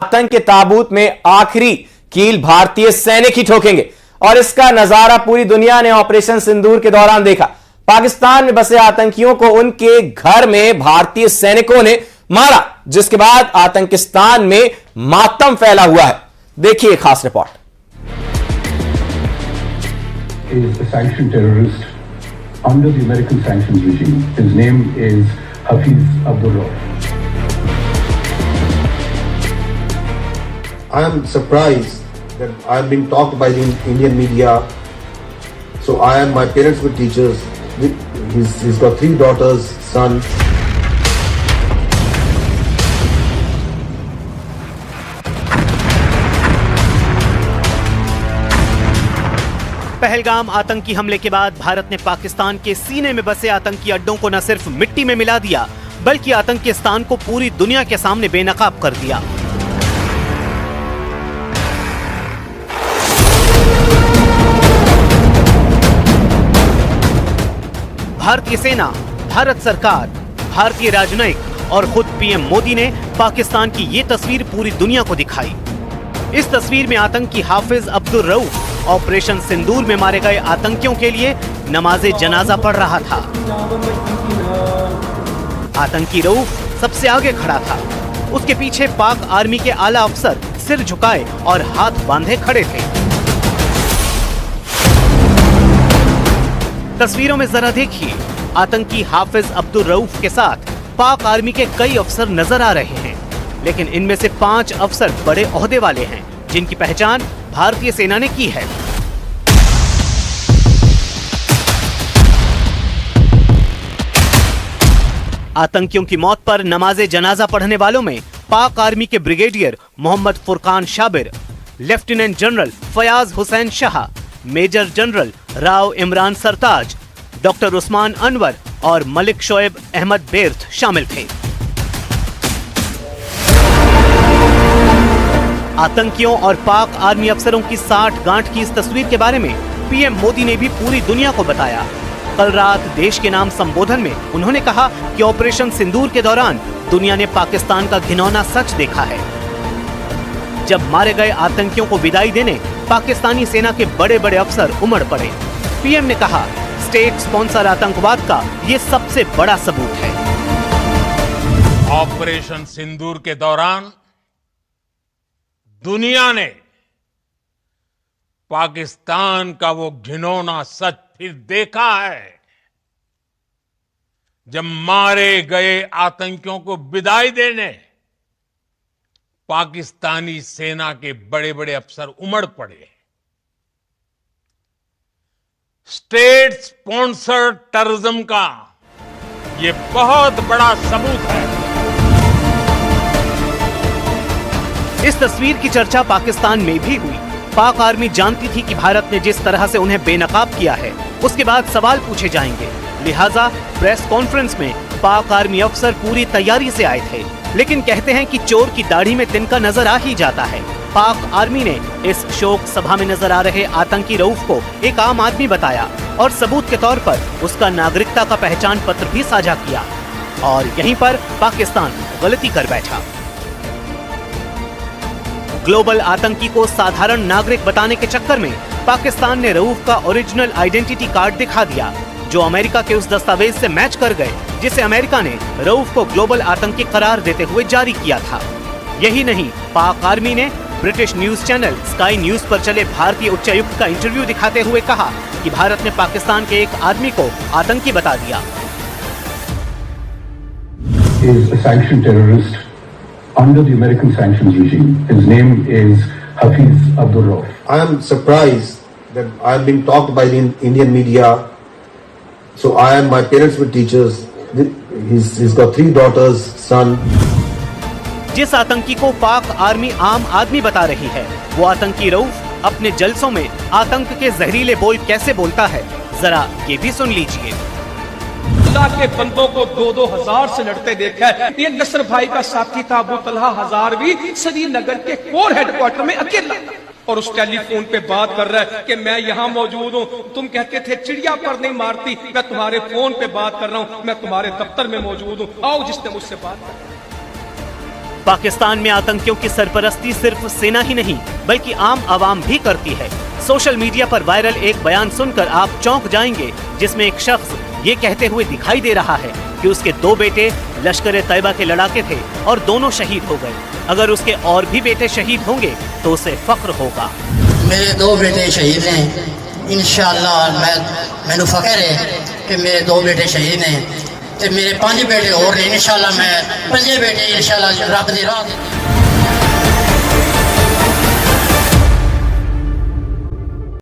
आतंक के ताबूत में आखिरी कील भारतीय सैनिक ही ठोकेंगे और इसका नजारा पूरी दुनिया ने ऑपरेशन सिंदूर के दौरान देखा। पाकिस्तान में बसे आतंकियों को उनके घर में भारतीय सैनिकों ने मारा, जिसके बाद आतंकिस्तान में मातम फैला हुआ है। देखिए खास report. Is a sanctioned terrorist under the American sanctions regime. His name is Hafiz Abdul Rauf. I am surprised that I am being talked by the Indian media. So my parents were teachers. He's got 3 daughters, son. Pahalgam आतंकी हमले के बाद भारत ने पाकिस्तान के सीने में बसे आतंकी अड्डों को न सिर्फ मिट्टी में मिला दिया, बल्कि आतंकिस्तान को पूरी दुनिया के सामने बेनकाब कर दिया। भारतीय सेना, भारत सरकार, भारतीय राजनयिक और खुद पीएम मोदी ने पाकिस्तान की ये तस्वीर पूरी दुनिया को दिखाई। इस तस्वीर में आतंकी हाफिज अब्दुल रऊफ ऑपरेशन सिंदूर में मारे गए आतंकियों के लिए नमाजे जनाजा पढ़ रहा था। आतंकी रऊफ सबसे आगे खड़ा था। उसके पीछे पाक आर्मी के आला अफसर सिर झुकाए और हाथ बांधे खड़े थे। तस्वीरों में जरा देखिए, आतंकी हाफिज अब्दुल रऊफ के साथ पाक आर्मी के कई अफसर नजर आ रहे हैं, लेकिन इनमें से 5 अफसर बड़े ओहदे वाले हैं, जिनकी पहचान भारतीय सेना ने की है। आतंकियों की मौत पर नमाजे जनाजा पढ़ने वालों में पाक आर्मी के brigadier Mohammad Furqan Shabbir, lieutenant general Fayyaz Hussain Shah, major general Rao Imran Sartaj, doctor Usman Anwar और मलिक शोएब अहमद बेर्थ शामिल थे। आतंकियों और पाक आर्मी अफसरों की साठ गांठ की इस तस्वीर के बारे में पीएम मोदी ने भी पूरी दुनिया को बताया। कल रात देश के नाम संबोधन में उन्होंने कहा कि ऑपरेशन सिंदूर के दौरान दुनिया ने पाकिस्तान का घिनौना सच देखा है। जब मारे गए आतंकियों को विदाई देने पाकिस्तानी सेना के बड़े बड़े अफसर उमड़ पड़े। पीएम ने कहा, स्टेट स्पॉन्सर आतंकवाद का ये सबसे बड़ा सबूत है। ऑपरेशन सिंदूर के दौरान दुनिया ने पाकिस्तान का वो घिनौना सच फिर देखा है। जब मारे गए आतंकियों को विदाई देने पाकिस्तानी सेना के बड़े बड़े अफसर उमड़ पड़े। स्टेट स्पॉन्सर्ड टेररिज्म का ये बहुत बड़ा सबूत है। इस तस्वीर की चर्चा पाकिस्तान में भी हुई। पाक आर्मी जानती थी कि भारत ने जिस तरह से उन्हें बेनकाब किया है, उसके बाद सवाल पूछे जाएंगे। लिहाजा प्रेस कॉन्फ्रेंस में पाक आर्मी अफसर पूरी तैयारी से आए थे, लेकिन कहते हैं कि चोर की दाढ़ी में तिनका नजर आ ही जाता है। पाक आर्मी ने इस शोक सभा में नजर आ रहे आतंकी रऊफ को एक आम आदमी बताया और सबूत के तौर पर उसका नागरिकता का पहचान पत्र भी साझा किया, और यहीं पर पाकिस्तान गलती कर बैठा। ग्लोबल आतंकी को साधारण नागरिक बताने के चक्कर में पाकिस्तान ने रऊफ का ओरिजिनल आइडेंटिटी कार्ड दिखा दिया, जो अमेरिका के उस दस्तावेज से मैच कर गए जिसे अमेरिका ने रऊफ को ग्लोबल आतंकी करार देते हुए जारी किया था। यही नहीं, पाक आर्मी ने British news channel sky news पर चले भारतीय उच्चायुक्त का इंटरव्यू दिखाते हुए कहा कि भारत ने पाकिस्तान के एक आदमी को आतंकी बता दिया। Is a sanctioned terrorist under the American sanctions regime. His name is Hafiz Abdul Rauf. I am surprised that I am being talked by the Indian media. So my parents were teachers. He's got 3 daughters, son. जिस आतंकी को पाक army आम आदमी बता रही है, वो आतंकी रऊफ अपने जलसों में आतंक के जहरीले बोल कैसे बोलता है, जरा ये भी सुन लीजिए। अल्लाह के बंदों को 2-2 हजार से लड़ते देखा है। ये नसर भाई का साथी था अबू तलहा हजारवी, श्रीनगर के कोर हेडक्वार्टर में अकेला, और उस टेलीफोन पे बात कर रहा है कि मैं यहाँ मौजूद हूँ। तुम कहते थे चिड़िया पर नहीं मारती, मैं तुम्हारे फोन पे बात कर रहा हूँ, मैं तुम्हारे दफ्तर में मौजूद हूँ, आओ जिसने मुझसे बात कर। पाकिस्तान में आतंकियों की सरपरस्ती सिर्फ सेना ही नहीं बल्कि आम आवाम भी करती है। सोशल मीडिया पर वायरल एक बयान सुनकर आप चौंक जाएंगे, जिसमें एक शख्स ये कहते हुए दिखाई दे रहा है कि उसके 2 बेटे लश्कर तैयबा के लड़ाके थे और दोनों शहीद हो गए। अगर उसके और भी बेटे शहीद होंगे तो उसे फख्र होगा। मेरे 2 बेटे शहीद हैं, इंशाअल्लाह मैनू फख्र है कि मेरे 2 बेटे शहीद हैं ते मेरे 5 बेटे और हैं। इंशाअल्लाह मैं 5 बेटे इंशाअल्लाह रब दी राह